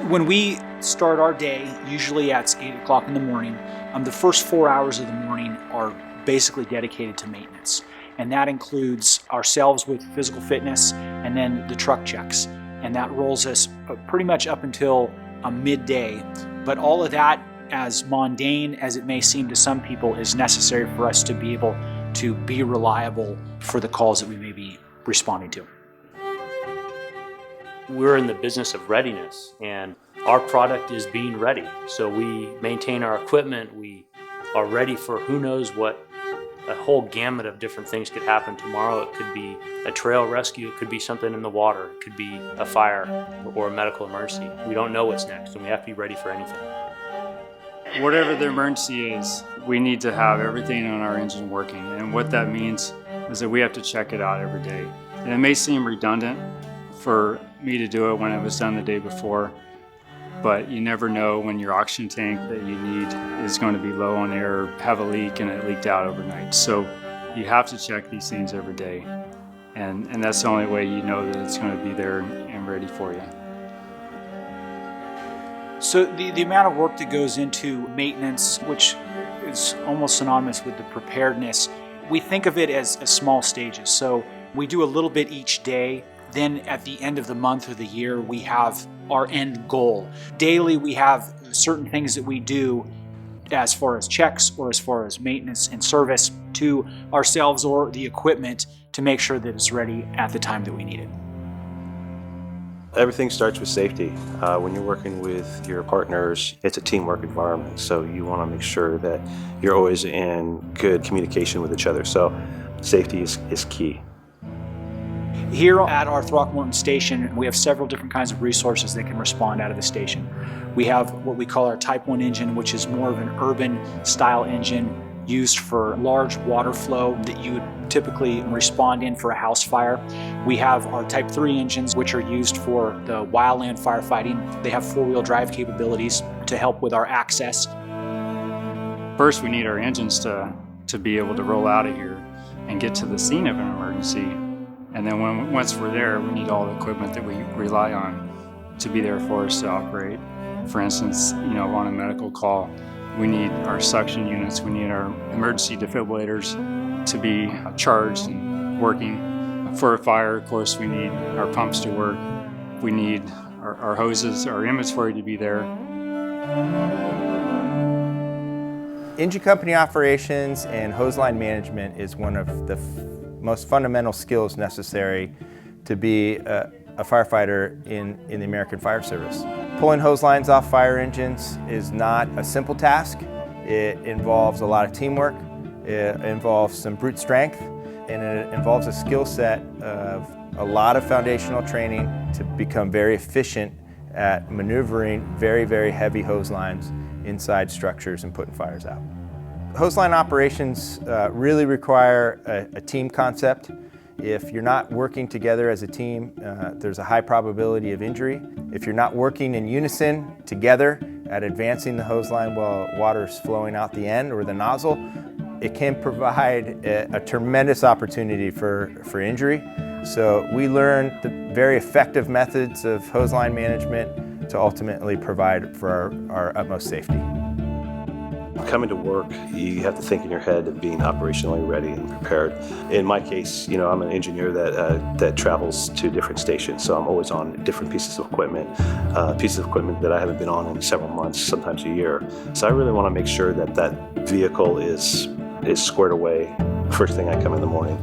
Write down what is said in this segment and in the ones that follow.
When we start our day, usually at 8 o'clock in the morning, the first 4 hours of the morning are basically dedicated to maintenance. And that includes ourselves with physical fitness and then the truck checks. And that rolls us pretty much up until midday. But all of that, as mundane as it may seem to some people, is necessary for us to be able to be reliable for the calls that we may be responding to. We're in the business of readiness, and our product is being ready. So we maintain our equipment, we are ready for who knows what. A whole gamut of different things could happen tomorrow. It could be a trail rescue, it could be something in the water, it could be a fire or a medical emergency. We don't know what's next, and we have to be ready for anything. Whatever the emergency is, we need to have everything on our engine working. And what that means is that we have to check it out every day. And it may seem redundant for me to do it when it was done the day before, but you never know when your oxygen tank that you need is going to be low on air, have a leak, and it leaked out overnight. So you have to check these things every day. And that's the only way you know that it's going to be there and ready for you. So the amount of work that goes into maintenance, which is almost synonymous with the preparedness, we think of it as small stages. So we do a little bit each day. Then at the end of the month or the year, we have our end goal. Daily, we have certain things that we do as far as checks or as far as maintenance and service to ourselves or the equipment to make sure that it's ready at the time that we need it. Everything starts with safety. When you're working with your partners, it's a teamwork environment, so you want to make sure that you're always in good communication with each other. So safety is key. Here at our Throckmorton station, we have several different kinds of resources that can respond out of the station. We have what we call our Type 1 engine, which is more of an urban style engine used for large water flow that you would typically respond in for a house fire. We have our Type 3 engines, which are used for the wildland firefighting. They have four-wheel drive capabilities to help with our access. First, we need our engines to be able to roll out of here and get to the scene of an emergency. And then once we're there, we need all the equipment that we rely on to be there for us to operate. For instance, on a medical call, we need our suction units, we need our emergency defibrillators to be charged and working. For a fire, of course, we need our pumps to work. We need our hoses, our inventory to be there. Engine company operations and hose line management is one of the most fundamental skills necessary to be a firefighter in the American Fire Service. Pulling hose lines off fire engines is not a simple task. It involves a lot of teamwork, it involves some brute strength, and it involves a skill set of a lot of foundational training to become very efficient at maneuvering very, very heavy hose lines inside structures and putting fires out. Hose line operations really require a team concept. If you're not working together as a team, there's a high probability of injury. If you're not working in unison together at advancing the hose line while water's flowing out the end or the nozzle, it can provide a tremendous opportunity for injury. So we learn the very effective methods of hose line management to ultimately provide for our utmost safety. Coming to work, you have to think in your head of being operationally ready and prepared. In my case, I'm an engineer that travels to different stations, so I'm always on different pieces of equipment that I haven't been on in several months, sometimes a year. So I really want to make sure that vehicle is squared away first thing I come in the morning.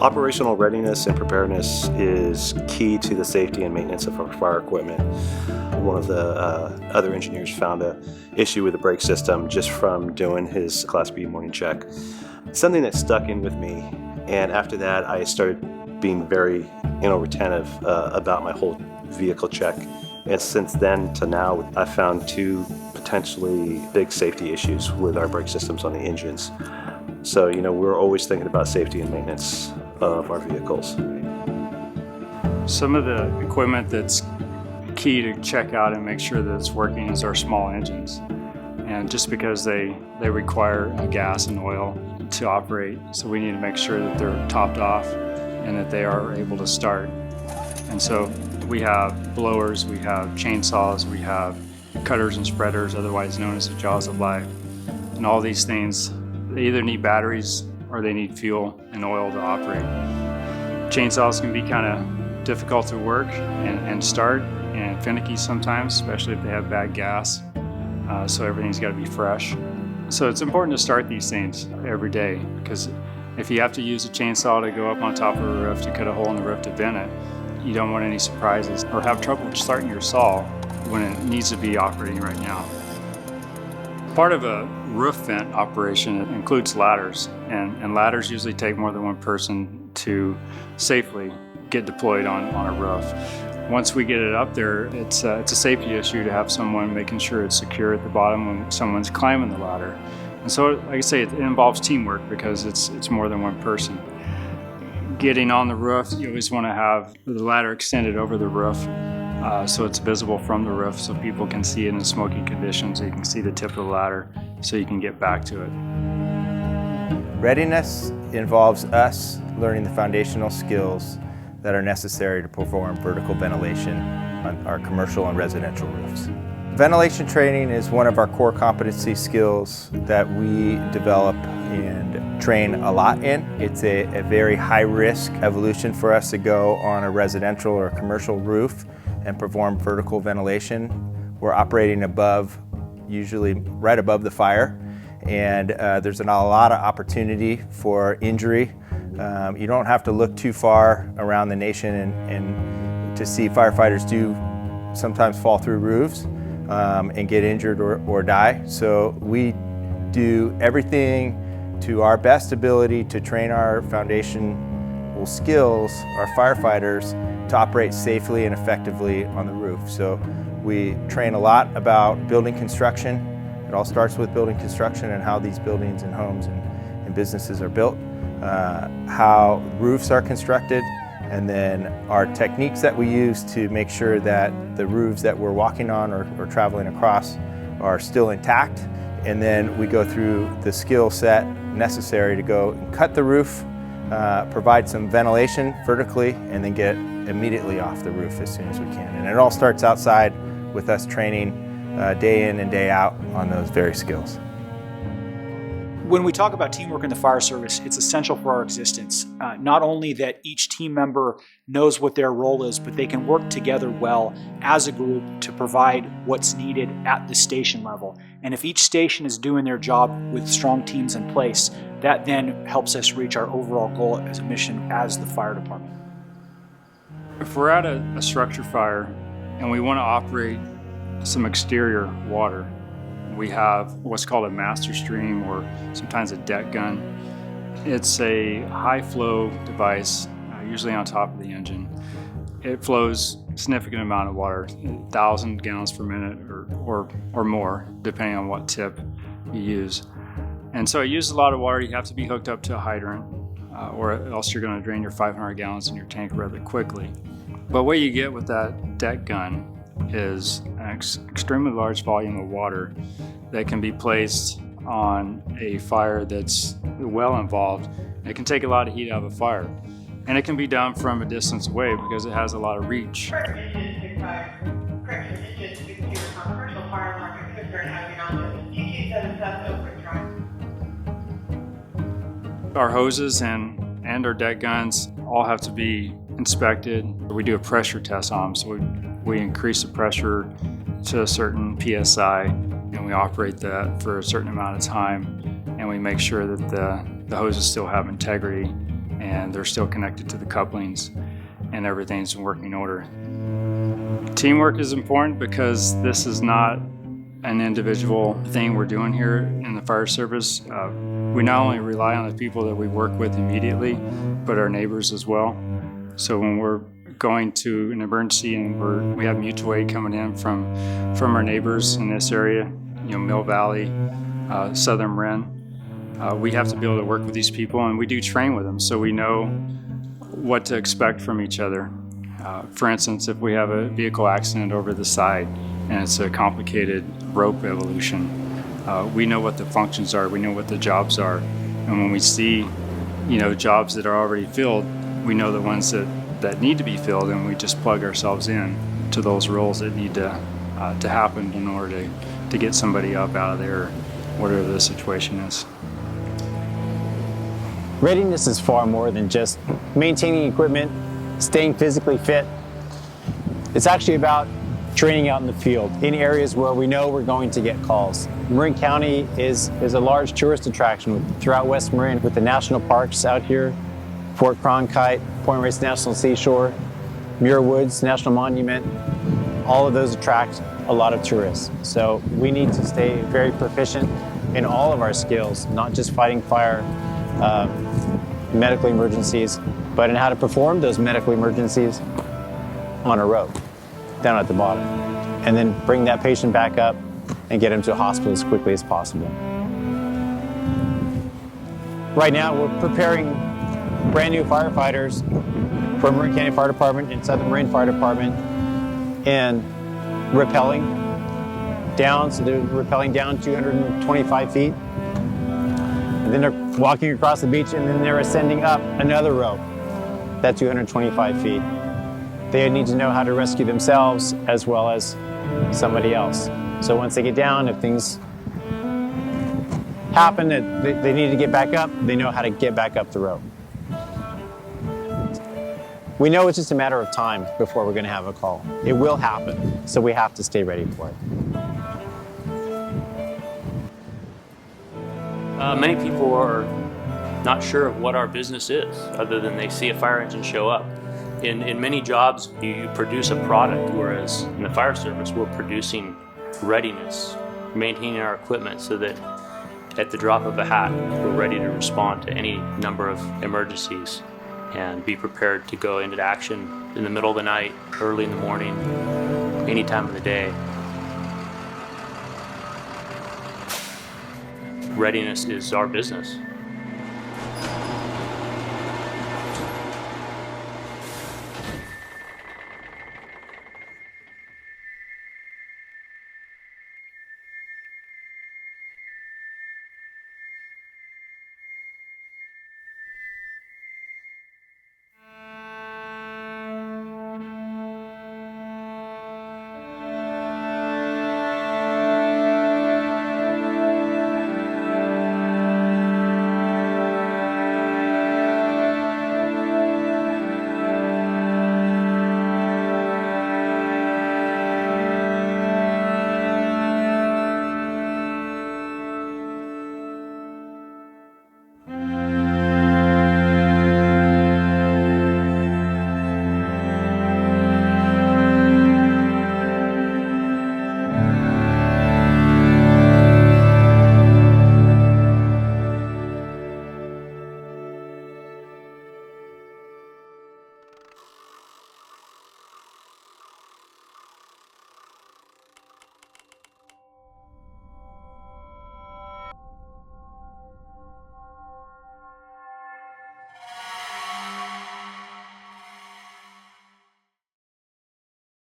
Operational readiness and preparedness is key to the safety and maintenance of our fire equipment. One of the other engineers found an issue with the brake system just from doing his Class B morning check. Something that stuck in with me, and after that I started being very retentive about my whole vehicle check. And since then to now, I found two potentially big safety issues with our brake systems on the engines. So, we're always thinking about safety and maintenance of our vehicles. Some of the equipment that's key to check out and make sure that it's working is our small engines. And just because they require gas and oil to operate, so we need to make sure that they're topped off and that they are able to start. And so We have blowers, we have chainsaws, we have cutters and spreaders, otherwise known as the jaws of life. And all these things, they either need batteries or they need fuel and oil to operate. Chainsaws can be kind of difficult to work and start and finicky sometimes, especially if they have bad gas. So everything's got to be fresh. So it's important to start these things every day, because if you have to use a chainsaw to go up on top of a roof to cut a hole in the roof to vent it, you don't want any surprises or have trouble starting your saw when it needs to be operating right now. Part of a roof vent operation includes ladders, and ladders usually take more than one person to safely get deployed on a roof. Once we get it up there, it's a safety issue to have someone making sure it's secure at the bottom when someone's climbing the ladder. And so, like I say, it involves teamwork because it's more than one person. Getting on the roof, you always want to have the ladder extended over the roof so it's visible from the roof so people can see it in smoky conditions. You can see the tip of the ladder so you can get back to it. Readiness involves us learning the foundational skills that are necessary to perform vertical ventilation on our commercial and residential roofs. Ventilation training is one of our core competency skills that we develop and train a lot in. It's a very high-risk evolution for us to go on a residential or commercial roof and perform vertical ventilation. We're operating above, usually right above the fire, and there's a lot of opportunity for injury. You don't have to look too far around the nation and to see firefighters do sometimes fall through roofs and get injured or die. So we do everything to our best ability to train our foundational skills, our firefighters, to operate safely and effectively on the roof. So we train a lot about building construction. It all starts with building construction and how these buildings and homes and businesses are built, how roofs are constructed, and then our techniques that we use to make sure that the roofs that we're walking on or traveling across are still intact. And then we go through the skill set necessary to go and cut the roof, provide some ventilation vertically, and then get immediately off the roof as soon as we can. And it all starts outside with us training day in and day out on those very skills. When we talk about teamwork in the fire service, it's essential for our existence. Not only that each team member knows what their role is, but they can work together well as a group to provide what's needed at the station level. And if each station is doing their job with strong teams in place, that then helps us reach our overall goal as a mission as the fire department. If we're at a structure fire and we want to operate some exterior water, we have what's called a master stream or sometimes a deck gun. It's a high flow device, usually on top of the engine. It flows a significant amount of water, 1,000 gallons per minute or more, depending on what tip you use. And so it uses a lot of water. You have to be hooked up to a hydrant or else you're going to drain your 500 gallons in your tank rather quickly. But what you get with that deck gun is an extremely large volume of water that can be placed on a fire that's well involved. It can take a lot of heat out of a fire, and it can be done from a distance away because it has a lot of reach. Our hoses and our deck guns all have to be inspected. We do a pressure test on them, so we increase the pressure to a certain PSI, and we operate that for a certain amount of time, and we make sure that the hoses still have integrity and they're still connected to the couplings and everything's in working order. Teamwork is important because this is not an individual thing we're doing here in the fire service. We not only rely on the people that we work with immediately, but our neighbors as well. So when we're going to an emergency and we have mutual aid coming in from our neighbors in this area, Mill Valley, Southern Marin, we have to be able to work with these people, and we do train with them so we know what to expect from each other. For instance, if we have a vehicle accident over the side and it's a complicated rope evolution, we know what the functions are, we know what the jobs are, and when we see jobs that are already filled, we know the ones that that need to be filled, and we just plug ourselves in to those roles that need to happen in order to get somebody up out of there, whatever the situation is. Readiness is far more than just maintaining equipment, staying physically fit. It's actually about training out in the field in areas where we know we're going to get calls. Marin County is a large tourist attraction throughout West Marin with the national parks out here, Fort Cronkite, Point Reyes National Seashore, Muir Woods National Monument. All of those attract a lot of tourists. So we need to stay very proficient in all of our skills, not just fighting fire, medical emergencies, but in how to perform those medical emergencies on a rope, down at the bottom, and then bring that patient back up and get him to a hospital as quickly as possible. Right now, we're preparing brand new firefighters for Marin County Fire Department and Southern Marin Fire Department, and rappelling down, so they're rappelling down 225 feet. And then they're walking across the beach, and then they're ascending up another rope, that 225 feet. They need to know how to rescue themselves as well as somebody else. So once they get down, if things happen that they need to get back up, they know how to get back up the rope. We know it's just a matter of time before we're going to have a call. It will happen, so we have to stay ready for it. Many people are not sure of what our business is, other than they see a fire engine show up. In many jobs, you produce a product, whereas in the fire service, we're producing readiness, maintaining our equipment so that at the drop of a hat, we're ready to respond to any number of emergencies and be prepared to go into action in the middle of the night, early in the morning, any time of the day. Readiness is our business.